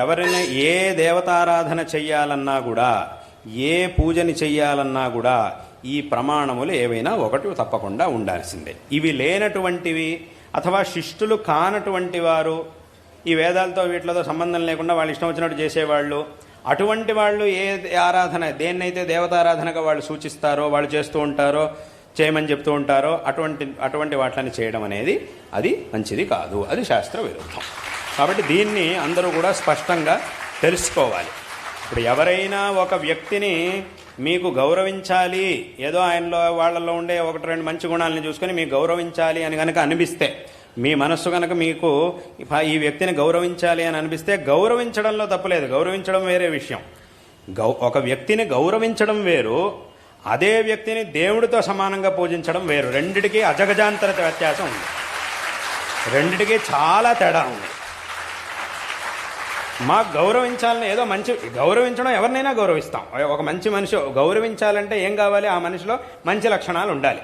ఎవరైనా ఏ దేవతారాధన చెయ్యాలన్నా కూడా, ఏ పూజని చెయ్యాలన్నా కూడా ఈ ప్రమాణములు ఏవైనా ఒకటి తప్పకుండా ఉండాల్సిందే. ఇవి లేనటువంటివి అథవా శిష్టులు కానటువంటి వారు, ఈ వేదాలతో వీటితో సంబంధం లేకుండా వాళ్ళు ఇష్టం వచ్చినట్టు చేసేవాళ్ళు, అటువంటి వాళ్ళు ఏ ఆరాధన దేన్నైతే దేవతారాధనగా వాళ్ళు సూచిస్తారో, వాళ్ళు చేస్తూ ఉంటారో, చేయమని చెప్తూ ఉంటారో అటువంటి వాటిని చేయడం అనేది అది మంచిది కాదు, అది శాస్త్ర విరుద్ధం. కాబట్టి దీన్ని అందరూ కూడా స్పష్టంగా తెలుసుకోవాలి. ఇప్పుడు ఎవరైనా ఒక వ్యక్తిని మీకు గౌరవించాలి, ఏదో ఆయనలో వాళ్ళల్లో ఉండే ఒకటి రెండు మంచి గుణాలను చూసుకొని మీకు గౌరవించాలి అని కనుక అనిపిస్తే, మీ మనస్సు కనుక మీకు ఈ వ్యక్తిని గౌరవించాలి అని అనిపిస్తే గౌరవించడంలో తప్పులేదు, గౌరవించడం వేరే విషయం. ఒక వ్యక్తిని గౌరవించడం వేరు, అదే వ్యక్తిని దేవుడితో సమానంగా పూజించడం వేరు. రెండిటికి అజగజాంతర వ్యత్యాసం ఉంది, రెండిటికి చాలా తేడా ఉంది. మాకు గౌరవించాలని ఏదో మంచి గౌరవించడం, ఎవరినైనా గౌరవిస్తాం. ఒక మంచి మనిషి గౌరవించాలంటే ఏం కావాలి? ఆ మనిషిలో మంచి లక్షణాలు ఉండాలి.